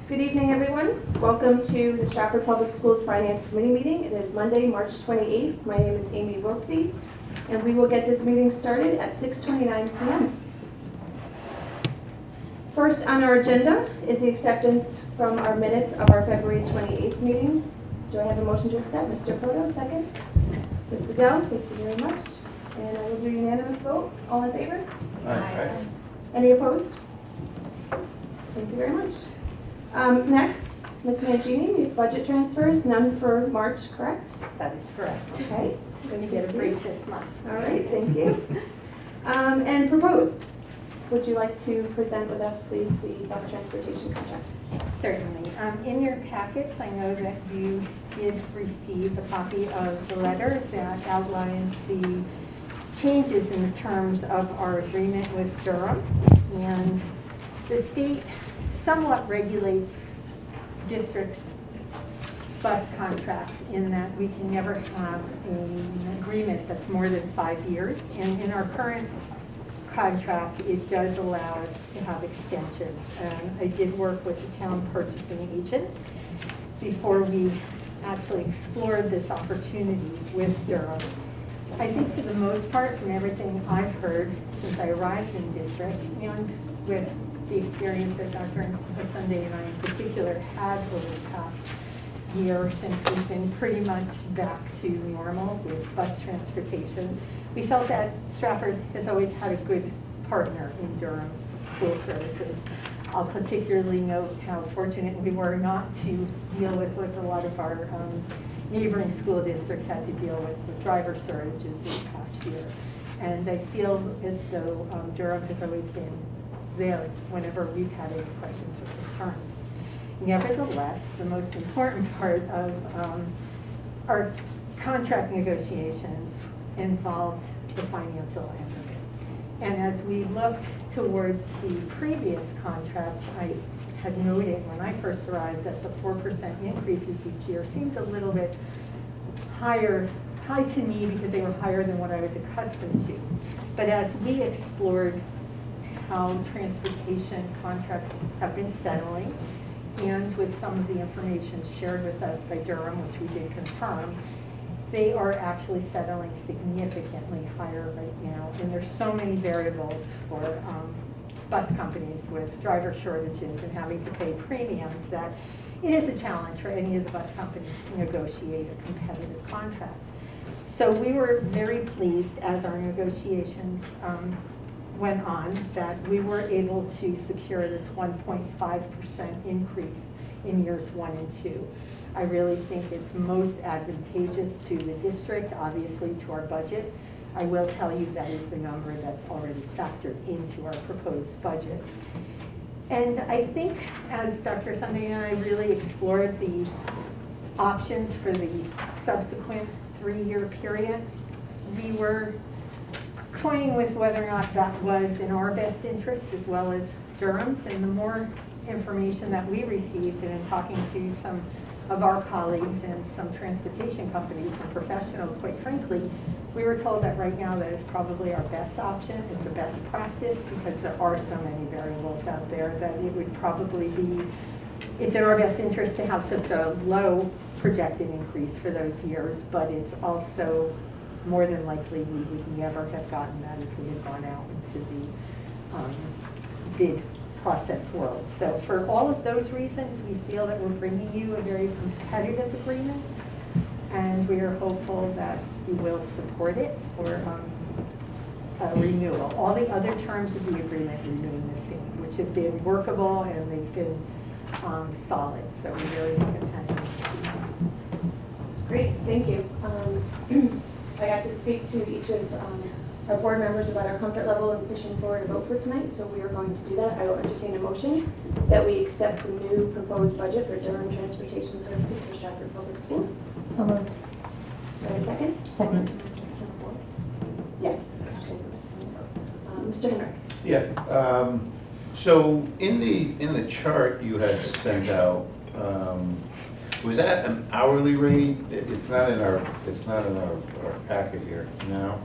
Good evening, everyone. Welcome to the Stratford Public Schools Finance Committee meeting. It is Monday, March 28th. My name is Amy Wiltsey, and we will get this meeting started at 6:29 p.m. First on our agenda is the acceptance from our minutes of our February 28th meeting. Do I have a motion to accept? Mr. Proto, second. Ms. Bedell, thank you very much. And I will do unanimous vote. All in favor? Aye. Any opposed? Thank you very much. Next, Ms. Mangini, budget transfers, none for March, correct? That is correct. Okay. Good You to get a see. break this month. All right, thank you. And proposed, would you like to present with us, please, the bus transportation contract? Certainly. In your packets, I know that you did receive a copy of the letter that outlines the changes in the terms of our agreement with Durham. And the state somewhat regulates district bus contracts in that we can never have an agreement that's more than 5 years. And in our current contract, it does allow us to have extensions. And I did work with the town purchasing agent before we actually explored this opportunity with Durham. I think for the most part, from everything I've heard since I arrived in district, and with the experience that Dr. Sunday and I in particular had over the past year since we've been pretty much back to normal with bus transportation, we felt that Stratford has always had a good partner in Durham School Services. I'll particularly note how fortunate we were not to deal with what a lot of our neighboring school districts had to deal with driver shortages this past year. And I feel as though Durham has always been there whenever we've had any questions or concerns. Nevertheless, the most important part of our contract negotiations involved the financial end of it. And as we looked towards the previous contract, I had noted when I first arrived that the 4% increases each year seemed a little bit high to me because they were higher than what I was accustomed to. But as we explored how transportation contracts have been settling, and with some of the information shared with us by Durham, which we did confirm, they are actually settling significantly higher right now. And there's so many variables for bus companies with driver shortages and having to pay premiums that it is a challenge for any of the bus companies to negotiate a competitive contract. So we were very pleased as our negotiations went on that we were able to secure this 1.5% increase in years 1 and 2. I really think it's most advantageous to the district, obviously to our budget. I will tell you that is the number that's already factored into our proposed budget. And I think as Dr. Sunday and I really explored the options for the subsequent 3-year period, we were toying with whether or not that was in our best interest as well as Durham's. And the more information that we received, and in talking to some of our colleagues and some transportation companies and professionals, quite frankly, we were told that right now that is probably our best option, it's the best practice, because there are so many variables out there that it would probably be, it's in our best interest to have such a low projected increase for those years, but it's also more than likely we would never have gotten that if we had gone out into the bid process world. So for all of those reasons, we feel that we're bringing you a very competitive agreement, and we are hopeful that you will support it for renewal. All the other terms of the agreement remain the same, which have been workable and they've been solid. So we really haven't had any issues. Great, thank you. I got to speak to each of our board members about our comfort level in pushing forward a vote for tonight, so we are going to do that. I will entertain a motion that we accept the new proposed budget for Durham Transportation Services for Stratford Public Schools. So moved. Do I have a second? Second. Yes. Mr. Henrik. Yeah. So in the chart you had sent out, was that an hourly rate? It's not in our packet here. No.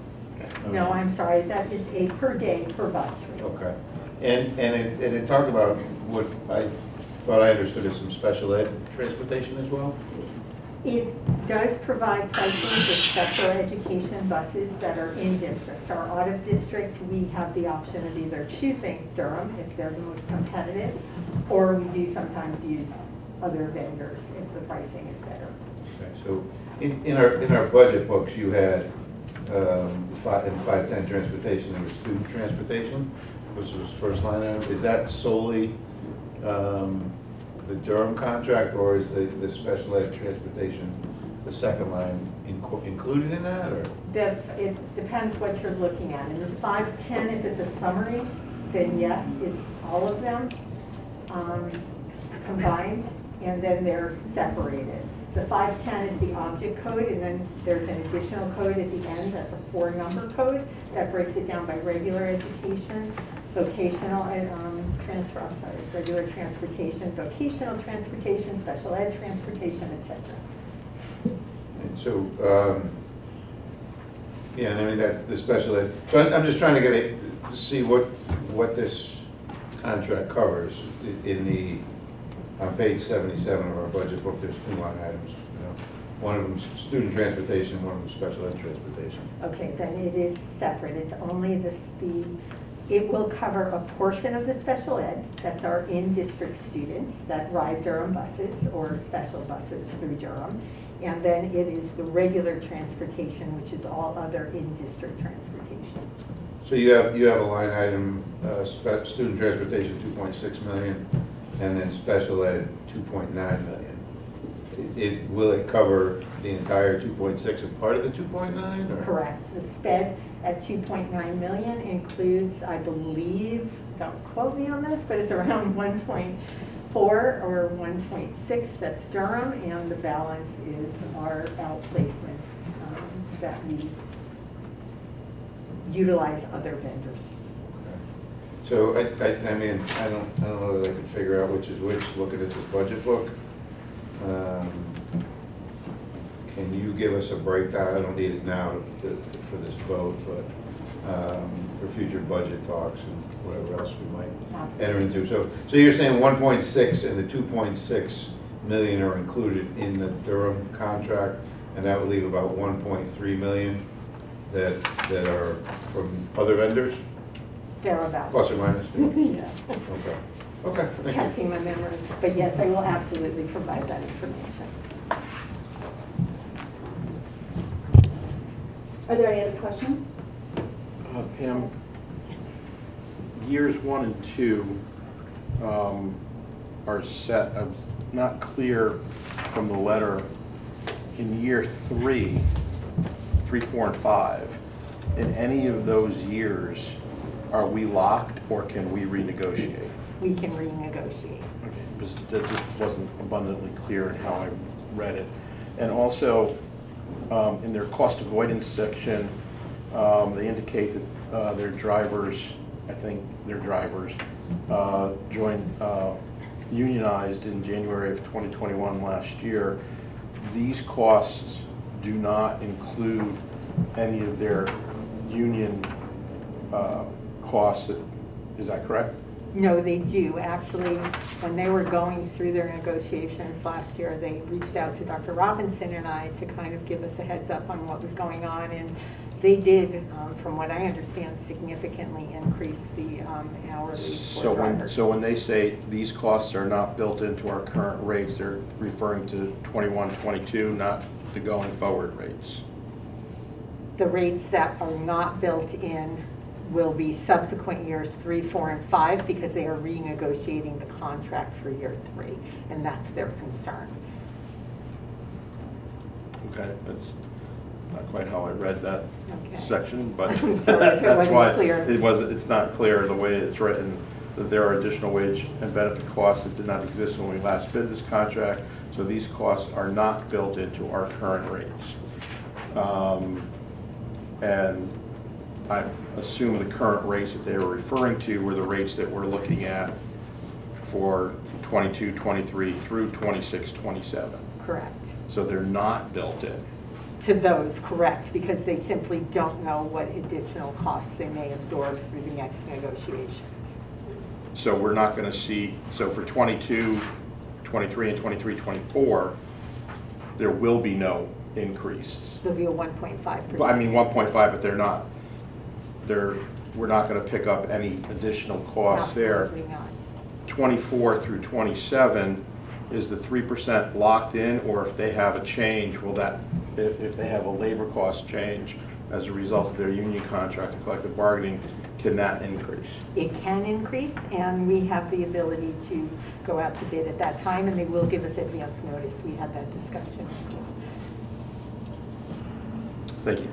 No, I'm sorry, that is a per day per bus rate. Okay. And it talked about what I thought I understood there's some special ed transportation as well? It does provide pricing for special education buses that are in district. Or out of district, we have the option of either choosing Durham if they're the most competitive, or we do sometimes use other vendors if the pricing is better. Okay, so in our budget books, you had in 510 transportation, there was student transportation, which was first line item. Is that solely the Durham contract, or is the special ed transportation, the second line, included in that, or? It depends what you're looking at. In the 510, if it's a summary, then yes, it's all of them combined, and then they're separated. The 510 is the object code, and then there's an additional code at the end that's a 4-number code that breaks it down by regular education, vocational regular transportation, vocational transportation, special ed transportation, etc. And so, yeah, and I mean, that's the special ed. So I'm just trying to see what this contract covers. On page 77 of our budget book, there's 2 line items. One of them student transportation, one of them special ed transportation. Okay, then it is separate. It's only it will cover a portion of the special ed, that's our in-district students that ride Durham buses or special buses through Durham. And then it is the regular transportation, which is all other in-district transportation. So you have a line item, student transportation 2.6 million, and then special ed 2.9 million. Will it cover the entire 2.6 and part of the 2.9? Or? Correct. The SPED at 2.9 million includes, I believe, don't quote me on this, but it's around 1.4 or 1.6, that's Durham, and the balance is our outplacements that we utilize other vendors. So I mean, I don't know that I can figure out which is which, looking at this budget book. Can you give us a breakdown? I don't need it now for this vote, but for future budget talks and whatever else we might enter into. So you're saying 1.6 and the 2.6 million are included in the Durham contract, and that would leave about 1.3 million that are from other vendors? Thereabouts. Plus or minus? Yeah. Okay, thank you. Testing my memory, but yes, I will absolutely provide that information. Are there any other questions? Pam, years 1 and 2 are set. I'm not clear from the letter. In year 3, 4, and 5, in any of those years, are we locked or can we renegotiate? We can renegotiate. Okay, because that just wasn't abundantly clear in how I read it. And also, in their cost avoidance section, they indicate that their drivers, I think their drivers, joined, unionized in January of 2021 last year. These costs do not include any of their union costs. Is that correct? No, they do. Actually, when they were going through their negotiations last year, they reached out to Dr. Robinson and I to kind of give us a heads up on what was going on. And they did, from what I understand, significantly increase the hourly for drivers. So when they say these costs are not built into our current rates, they're referring to 21, 22, not the going forward rates. The rates that are not built in will be subsequent years 3, 4, and 5 because they are renegotiating the contract for year 3, and that's their concern. Okay, that's not quite how I read that Okay. section, but I'm sorry if it that's wasn't why clear. it's not clear the way it's written, that there are additional wage and benefit costs that did not exist when we last bid this contract, so these costs are not built into our current rates. And I assume the current rates that they were referring to were the rates that we're looking at for 22, 23 through 26, 27. Correct. So they're not built in. To those, correct, because they simply don't know what additional costs they may absorb through the next negotiations. So we're not going to see, so for 22, 23 and 23, 24, there will be no increase. There'll be a 1.5%. Well, I mean, 1.5, but we're not going to pick up any additional costs there. Absolutely not. 24 through 27, is the 3% locked in, or if they have a change, will that, if they have a labor cost change as a result of their union contract and collective bargaining, can that increase? It can increase, and we have the ability to go out to bid at that time, and they will give us advance notice. We had that discussion as well. Thank you.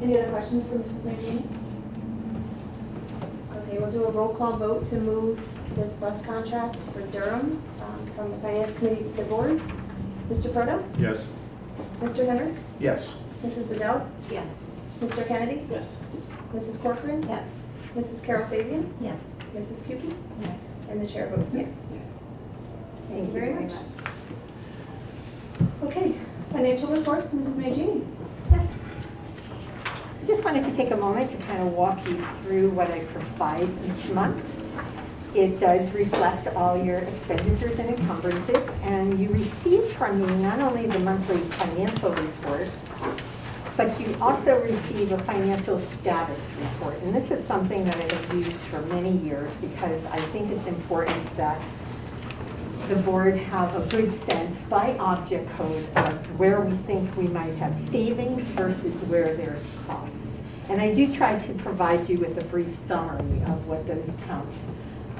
Any other questions for Mrs. Mangini? Okay, we'll do a roll call vote to move this bus contract for Durham from the Finance Committee to the board. Mr. Proto? Yes. Mr. Henry? Yes. Mrs. Bedell? Yes. Mr. Kennedy? Yes. Mrs. Corcoran? Yes. Mrs. Carol Fabian? Yes. Mrs. Pukie? Yes. And the chair votes yes. Thank you very much. Okay, financial reports, Mrs. Mangini. Yes. I just wanted to take a moment to kind of walk you through what I provide each month. It does reflect all your expenditures and encumbrances, and you receive from me not only the monthly financial report, but you also receive a financial status report. And this is something that I have used for many years because I think it's important that the board have a good sense by object code of where we think we might have savings versus where there's costs. And I do try to provide you with a brief summary of what those accounts,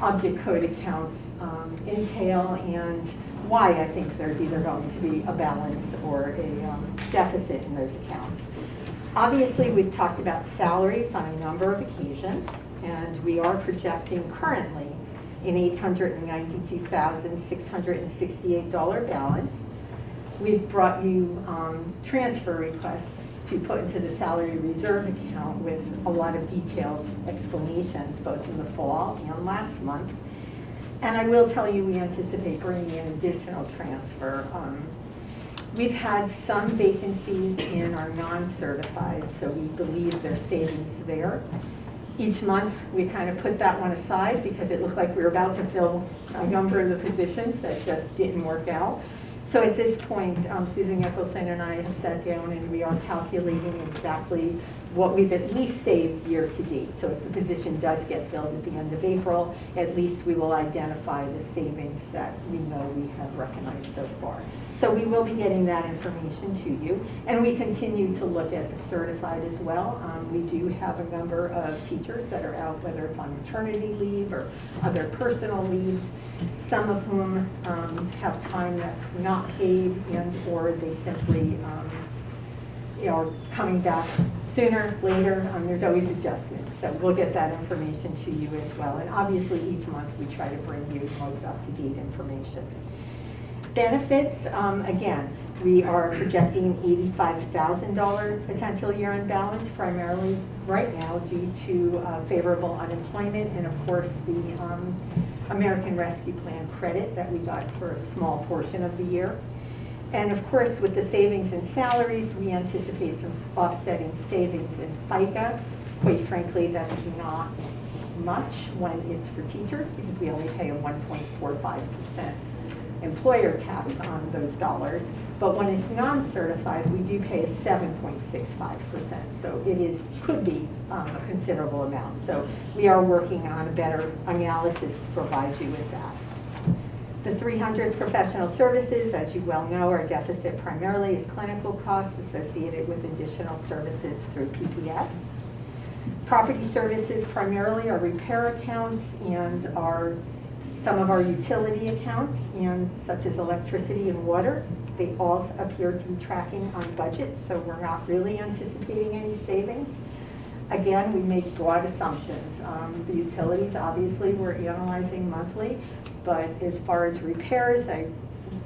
object code accounts, entail and why I think there's either going to be a balance or a deficit in those accounts. Obviously, we've talked about salaries on a number of occasions, and we are projecting currently an $892,668 balance. We've brought you transfer requests to put into the salary reserve account with a lot of detailed explanations, both in the fall and last month. And I will tell you, we anticipate bringing in additional transfer. We've had some vacancies in our non-certified, so we believe there's savings there. Each month, we kind of put that one aside because it looked like we were about to fill a number of the positions that just didn't work out. So at this point, Susan Nicholson and I have sat down and we are calculating exactly what we've at least saved year to date. So if the position does get filled at the end of April, at least we will identify the savings that we know we have recognized so far. So we will be getting that information to you. And we continue to look at the certified as well. We do have a number of teachers that are out, whether it's on maternity leave or other personal leaves, some of whom have time that's not paid and or they simply are coming back sooner, later. There's always adjustments. So we'll get that information to you as well. And obviously each month we try to bring you most up-to-date information. Benefits, again, we are projecting $85,000 potential year-end balance, primarily right now due to favorable unemployment and, of course, the American Rescue Plan credit that we got for a small portion of the year. And, of course, with the savings in salaries, we anticipate some offsetting savings in FICA. Quite frankly, that's not much when it's for teachers because we only pay a 1.45% employer tax on those dollars, but when it's non-certified, we do pay a 7.65%. So it could be a considerable amount. So we are working on a better analysis to provide you with that. The 300th professional services, as you well know, our deficit primarily is clinical costs associated with additional services through PPS. Property services primarily are repair accounts and some of our utility accounts, and such as electricity and water. They all appear to be tracking on budget, so we're not really anticipating any savings. Again, we make broad assumptions. The utilities, obviously, we're analyzing monthly, but as far as repairs, I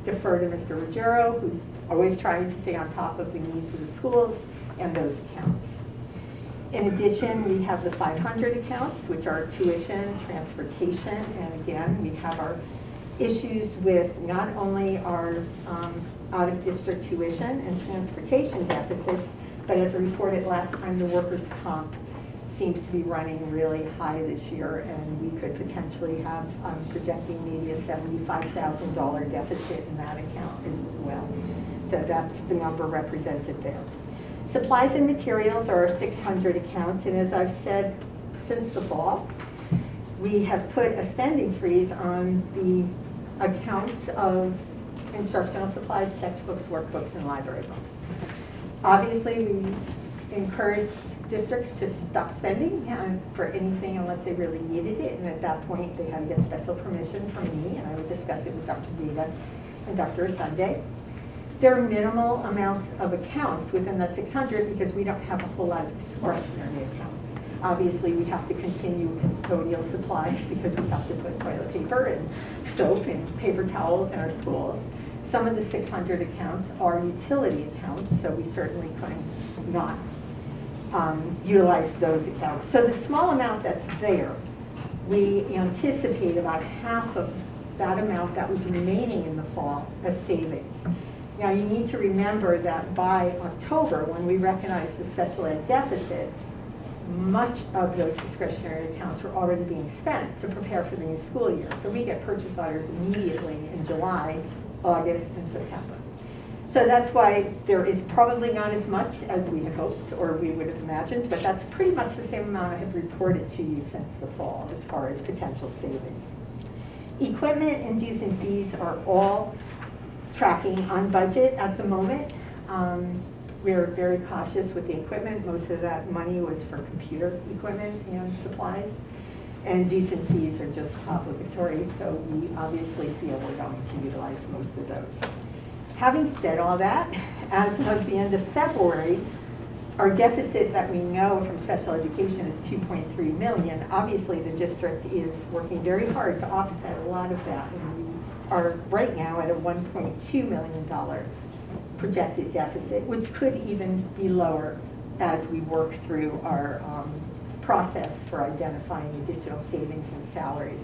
defer to Mr. Ruggiero, who's always trying to stay on top of the needs of the schools and those accounts. In addition, we have the 500 accounts, which are tuition, transportation, and again, we have our issues with not only our out-of-district tuition and transportation deficits, but as reported last time, the workers' comp seems to be running really high this year, and we could potentially have, projecting maybe a $75,000 deficit in that account as well. So that's the number represented there. Supplies and materials are our 600 accounts, and as I've said since the fall, we have put a spending freeze on the accounts of instructional supplies, textbooks, workbooks, and library books. Obviously, we encourage districts to stop spending for anything unless they really needed it, and at that point, they had to get special permission from me, and I would discuss it with Dr. Vita and Dr. Asunde. There are minimal amounts of accounts within that 600 because we don't have a whole lot of discretionary accounts. Obviously, we have to continue custodial supplies because we have to put toilet paper and soap and paper towels in our schools. Some of the 600 accounts are utility accounts, so we certainly couldn't not utilize those accounts. So the small amount that's there, we anticipate about half of that amount that was remaining in the fall as savings. Now, you need to remember that by October, when we recognize the special ed deficit, much of those discretionary accounts were already being spent to prepare for the new school year. So we get purchase orders immediately in July, August, and September. So that's why there is probably not as much as we had hoped or we would have imagined, but that's pretty much the same amount I have reported to you since the fall as far as potential savings. Equipment and dues and fees are all tracking on budget at the moment. We're very cautious with the equipment. Most of that money was for computer equipment and supplies. And dues and fees are just obligatory, so we obviously feel we're going to utilize most of those. Having said all that, as of the end of February, our deficit that we know from special education is $2.3 million. Obviously, the district is working very hard to offset a lot of that, and we are right now at a $1.2 million projected deficit, which could even be lower as we work through our process for identifying additional savings and salaries.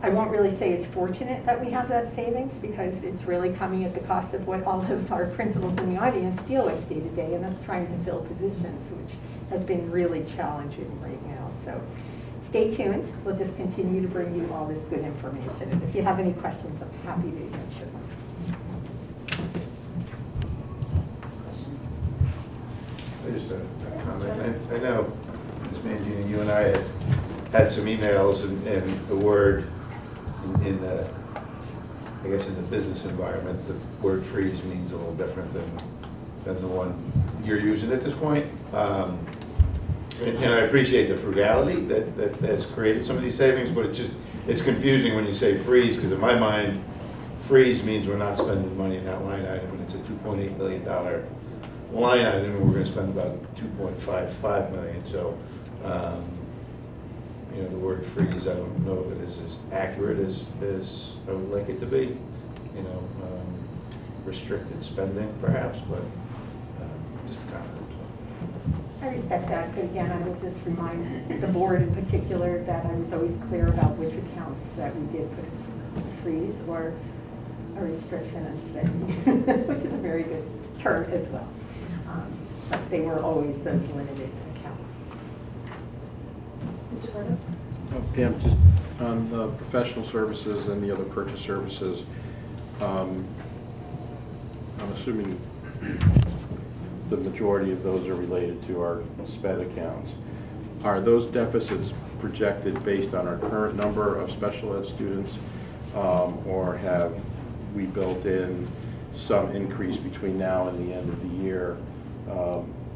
I won't really say it's fortunate that we have that savings because it's really coming at the cost of what all of our principals in the audience deal with day to day, and that's trying to fill positions, which has been really challenging right now. So stay tuned. We'll just continue to bring you all this good information. And if you have any questions, I'm happy to answer them. I just a comment. I know, Ms. Mangini, you and I had some emails, and the word in the, I guess in the business environment, the word freeze means a little different than the one you're using at this point. And I appreciate the frugality that's created some of these savings, but it's confusing when you say freeze, because in my mind, freeze means we're not spending money in that line item, and it's a $2.8 million line item, and we're going to spend about $2.55 million. So, you know, the word freeze, I don't know that is as accurate as I would like it to be. You know, restricted spending perhaps, but just a comment. I respect that, but again, I would just remind the board in particular that I was always clear about which accounts that we did put a freeze or a restriction on spending, which is a very good term as well. But they were always those limited accounts. Mr. Carter? Pam, just on the professional services and the other purchase services, I'm assuming the majority of those are related to our SPED accounts. Are those deficits projected based on our current number of special ed students, or have we built in some increase between now and the end of the year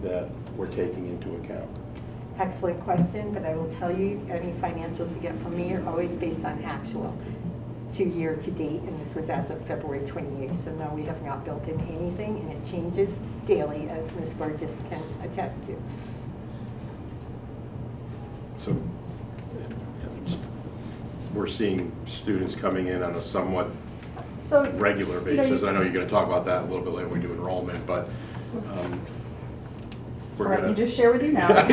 that we're taking into account? Excellent question, but I will tell you, any financials you get from me are always based on actual to year to date, and this was as of February 28th, so no, we have not built in anything, and it changes daily, as Ms. Burgess can attest to. So we're seeing students coming in on a somewhat regular basis. I know you're going to talk about that a little bit later when we do enrollment, but we're All right, going you just share with you now. I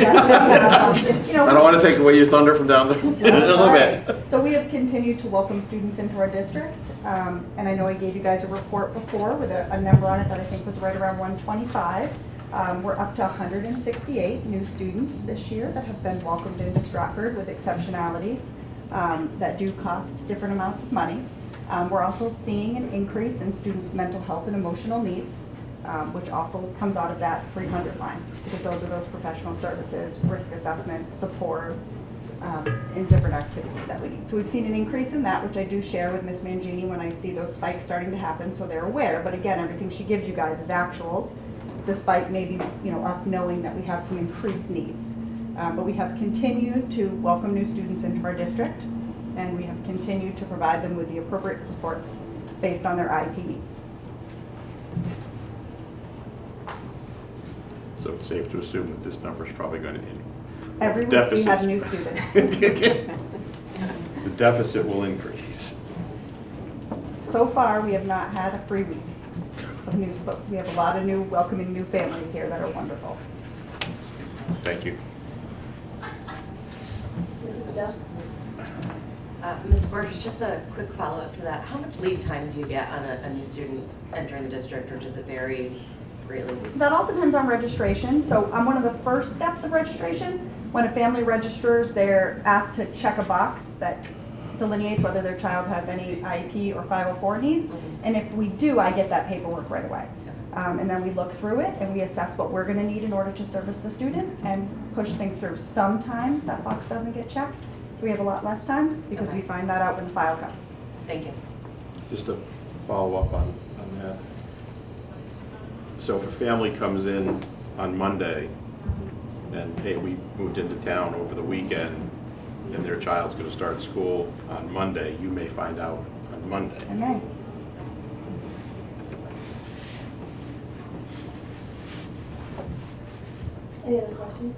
don't want to take away your thunder from down there a little bit. So we have continued to welcome students into our district, and I know I gave you guys a report before with a number on it that I think was right around 125. We're up to 168 new students this year that have been welcomed into Stratford with exceptionalities that do cost different amounts of money. We're also seeing an increase in students' mental health and emotional needs, which also comes out of that 300 line, because those are those professional services, risk assessments, support, in different activities that we need. So we've seen an increase in that, which I do share with Ms. Mangini when I see those spikes starting to happen, so they're aware. But again, everything she gives you guys is actuals, despite maybe us knowing that we have some increased needs. But we have continued to welcome new students into our district, and we have continued to provide them with the appropriate supports based on their IEP needs. So it's safe to assume that this number is probably going to Every week we have new students. The deficit will increase. So far, we have not had a free week of news, but we have a lot of new, welcoming new families here that are wonderful. Thank you. Mrs. Adele? Ms. Borges, just a quick follow-up to that. How much lead time do you get on a new student entering the district, or does it vary greatly? That all depends on registration. So on one of the first steps of registration, when a family registers, they're asked to check a box that delineates whether their child has any IEP or 504 needs. And if we do, I get that paperwork right away. And then we look through it and we assess what we're going to need in order to service the student and push things through. Sometimes that box doesn't get checked, so we have a lot less time because we find that out when the file comes. Thank you. Just to follow up on that. So if a family comes in on Monday and, hey, we moved into town over the weekend and their child's going to start school on Monday, you may find out on Monday. I may. Any other questions?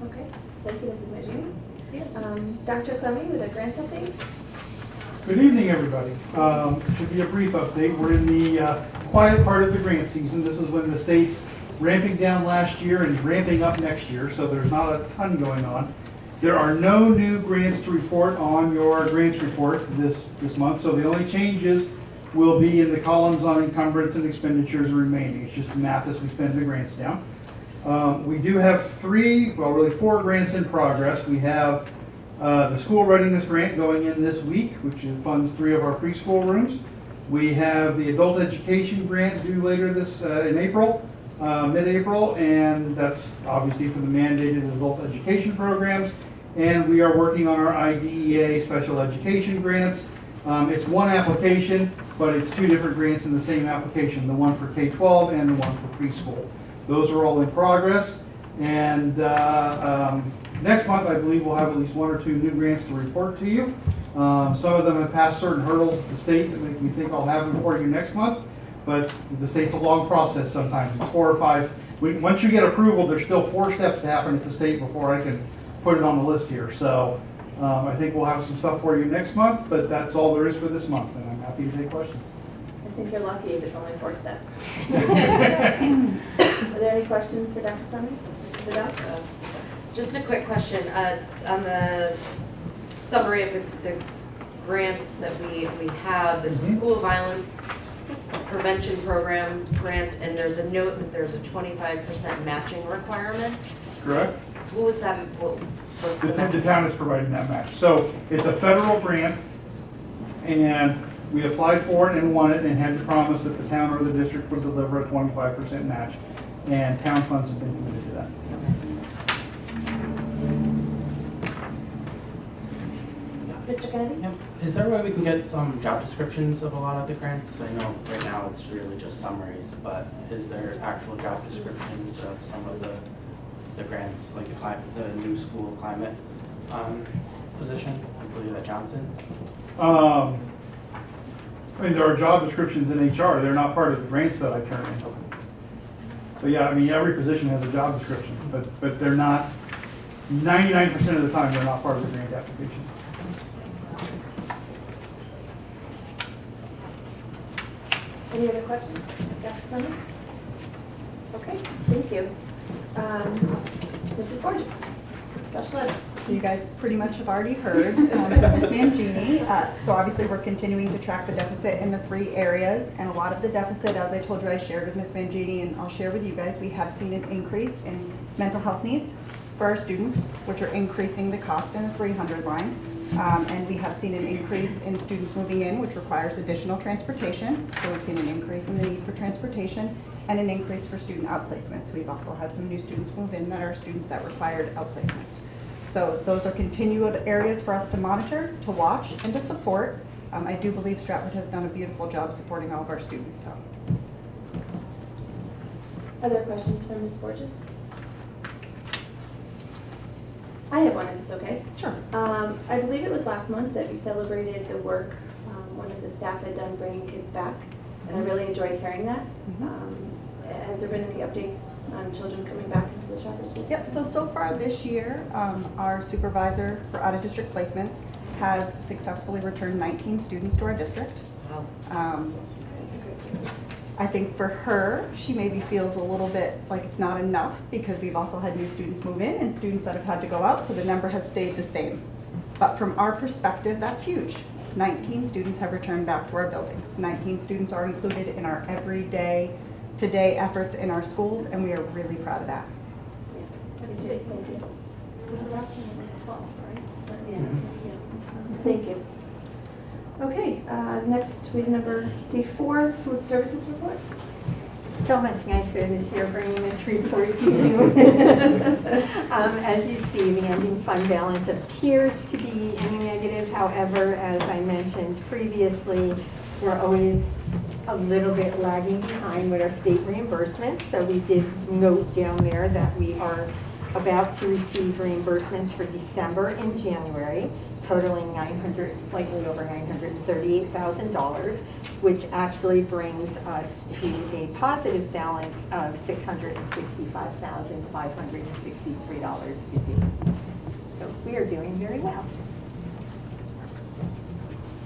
Okay, thank you, Mrs. Majini. Dr. Clemming with a grants update. Good evening, everybody. Should be a brief update. We're in the quiet part of the grant season. This is when the state's ramping down last year and ramping up next year, so there's not a ton going on. There are no new grants to report on your grants report this month, so the only changes will be in the columns on encumbrance and expenditures remaining. It's just math as we spend the grants down. We do have four grants in progress. We have the school readiness grant going in this week, which funds 3 of our preschool rooms. We have the adult education grant due later in April, mid-April, and that's obviously for the mandated adult education programs. And we are working on our IDEA special education grants. It's one application, but it's 2 different grants in the same application, the one for K-12 and the one for preschool. Those are all in progress. And next month, I believe we'll have at least 1 or 2 new grants to report to you. Some of them have passed certain hurdles at the state that make me think I'll have them for you next month. But the state's a long process sometimes. It's 4 or 5. Once you get approval, there's still 4 steps to happen at the state before I can put it on the list here. So I think we'll have some stuff for you next month, but that's all there is for this month, and I'm happy to take questions. I think you're lucky if it's only 4 steps. Are there any questions for Dr. Clemming? Mrs. Adele? Just a quick question. On the summary of the grants that we have, there's a school violence prevention program grant, and there's a note that there's a 25% matching requirement. Correct? Who is that? What's the The match? town is providing that match. So it's a federal grant, and we applied for it and won it and had to promise that the town or the district would deliver a 25% match, and town funds have been committed to that. Mr. Kennedy? Yep. Is there a way we can get some job descriptions of a lot of the grants? I know right now it's really just summaries, but is there actual job descriptions of some of the grants, like the new school climate position, I believe at Johnson? I mean, there are job descriptions in HR. They're not part of the grants that I turn in. So yeah, I mean, every position has a job description, but they're not, 99% of the time, they're not part of the grant application. Any other questions? Dr. Clemming? Okay, thank you. Mrs. Borges, special ed. So you guys pretty much have already heard Ms. Mangini. So obviously, we're continuing to track the deficit in the 3 areas, and a lot of the deficit, as I told you, I shared with Ms. Mangini, and I'll share with you guys, we have seen an increase in mental health needs for our students, which are increasing the cost in the 300 line. And we have seen an increase in students moving in, which requires additional transportation. So we've seen an increase in the need for transportation and an increase for student outplacements. We've also had some new students move in that are students that required outplacements. So those are continued areas for us to monitor, to watch, and to support. I do believe Stratford has done a beautiful job supporting all of our students. So. Other questions for Ms. Borges? I have one if it's okay. Sure. I believe it was last month that we celebrated the work one of the staff had done bringing kids back, and I really enjoyed hearing that. Has there been any updates on children coming back into the Stratford school system? Yep, so far this year, our supervisor for out-of-district placements has successfully returned 19 students to our district. Wow. I think for her, she maybe feels a little bit like it's not enough because we've also had new students move in and students that have had to go out, so the number has stayed the same. But from our perspective, that's huge. 19 students have returned back to our buildings. 19 students are included in our everyday, today efforts in our schools, and we are really proud of that. Thank you. Thank you. Okay, next we have number C4, food services report. So much nicer this year bringing this report to you. As you see, the ending fund balance appears to be in the negative. However, as I mentioned previously, we're always a little bit lagging behind with our state reimbursement. So we did note down there that we are about to receive reimbursements for December and January, totaling slightly over $938,000, which actually brings us to a positive balance of $665,563 to date. So we are doing very well.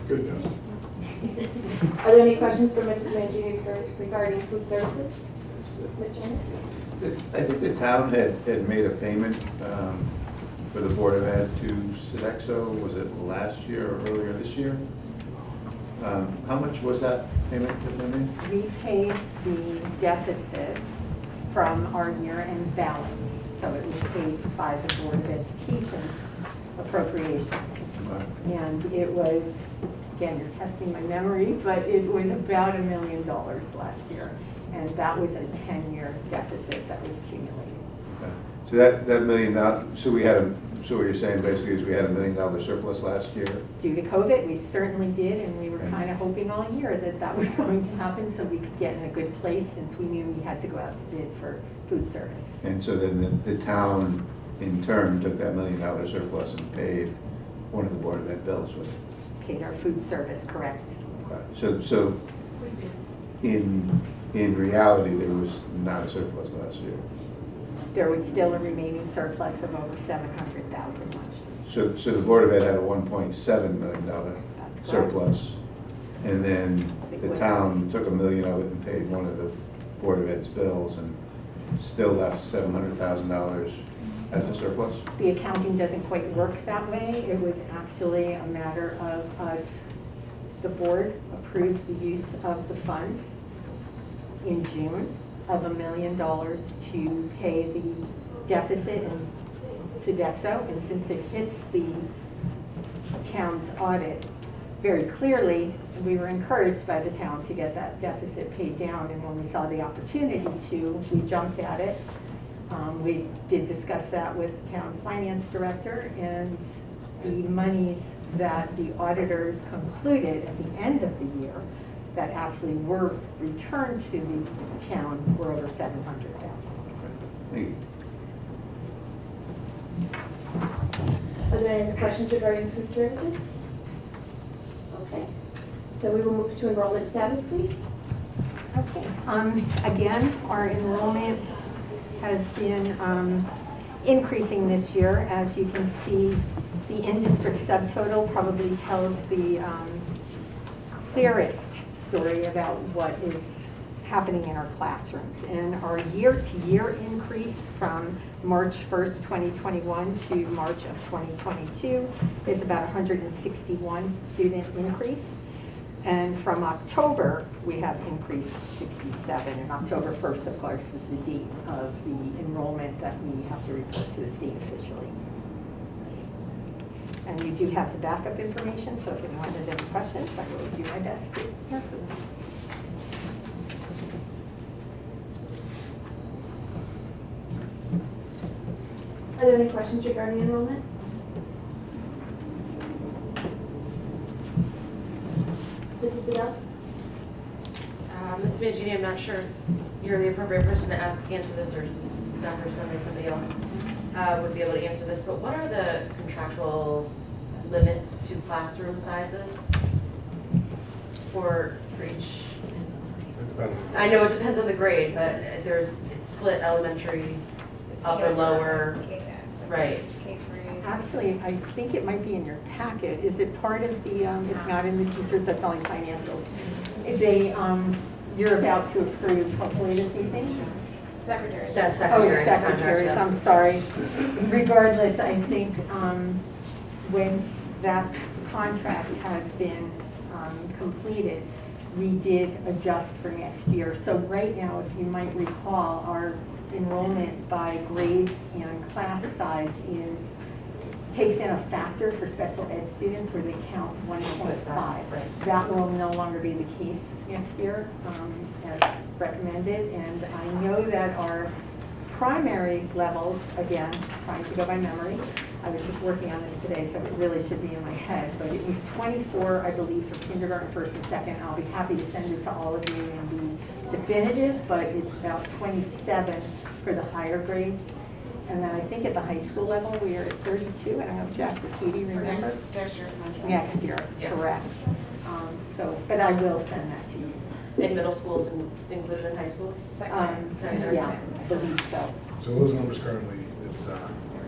Good news. Are there any questions for Mrs. Mangini regarding food services? Mr. Henry? I think the town had made a payment for the Board of Ed to Sodexo, was it last year or earlier this year? How much was that payment that they made? We paid the deficit from our year-end balance, so it was paid by the Board of Education appropriation. And it was, again, you're testing my memory, but it was about $1 million last year. And that was a 10-year deficit that was accumulated. Okay. So that $1 million, so what you're saying basically is we had $1 million surplus last year? Due to COVID, we certainly did, and we were kind of hoping all year that that was going to happen so we could get in a good place since we knew we had to go out to bid for food service. And so then the town, in turn, took that $1 million surplus and paid one of the Board of Ed bills with it? Paid our food service, correct. Okay. So in reality, there was not a surplus last year? There was still a remaining surplus of over $700,000 last year. So the Board of Ed had a $1.7 million surplus, and then the town took $1 million of it and paid one of the Board of Ed's bills and still left $700,000 as a surplus? The accounting doesn't quite work that way. It was actually a matter of us, the board approved the use of the funds in June of $1 million to pay the deficit in Sodexo, and since it hits the town's audit very clearly, we were encouraged by the town to get that deficit paid down, and when we saw the opportunity to, we jumped at it. We did discuss that with the town finance director, and the monies that the auditors concluded at the end of the year that actually were returned to the town were over $700,000. Thank you. Are there any questions regarding food services? Okay, so we will move to enrollment status, please. Okay. Again, our enrollment has been increasing this year. As you can see, the in-district subtotal probably tells the clearest story about what is happening in our classrooms. And our year-to-year increase from March 1st, 2021 to March of 2022 is about 161 student increase. And from October, we have increased 67. And October 1st, of course, is the date of the enrollment that we have to report to the state officially. And we do have the backup information, so if anyone has any questions, I will do my best to answer them. Are there any questions regarding enrollment? Mrs. Vidal? Ms. Mangini, I'm not sure you're the appropriate person to answer this, or Dr. somebody else would be able to answer this, but what are the contractual limits to classroom sizes for each? I know it depends on the grade, but it's split elementary, upper, lower, right? Actually, I think it might be in your packet. Is it part of the, it's not in the teachers, that's only financials. They, you're about to approve, hopefully this evening? Secretaries. That's Oh, secretaries. secretaries, contract, I'm sorry. Regardless, I think when that contract has been completed, we did adjust for next year. So right now, if you might recall, our enrollment by grades and class size takes in a factor for special ed students where they count 1.5. Right. That will no longer be the case next year as recommended. And I know that our primary levels, again, trying to go by memory, I was just working on this today, so it really should be in my head, but it was 24, I believe, for kindergarten, first and second. I'll be happy to send it to all of you in the definitive, but it's about 27 for the higher grades. And then I think at the high school level, we are at 32. I don't know if Jack or Katie remember. Next year, Yeah. correct. But I will send that to you. In middle schools and included in high school? Secondary. Yeah, I believe so. So those numbers currently, it's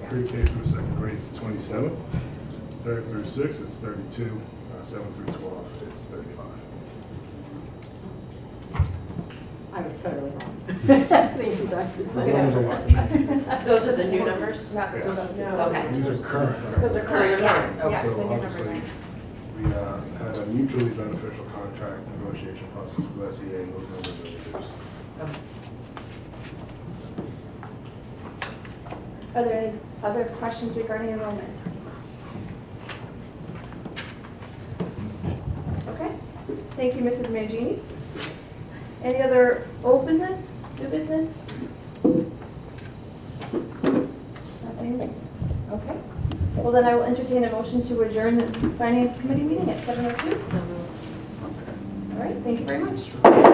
pre-K through second grade, it's 27. Third through sixth, it's 32. 7 through 12, it's 35. I was totally wrong. Thank you, Dr. Those numbers are what? Those are the new numbers? Not Yeah. Okay. These are current. Those are Current, current, yeah. yeah. So the new numbers obviously, are- we had a mutually beneficial contract negotiation process with SEA, and those numbers are reduced. Okay. Are there any other questions regarding enrollment? Okay, thank you, Mrs. Mangini. Any other old business, new business? Nothing? Okay. Well, then I will entertain a motion to adjourn the Finance Committee meeting at 7:02. All right, thank you very much.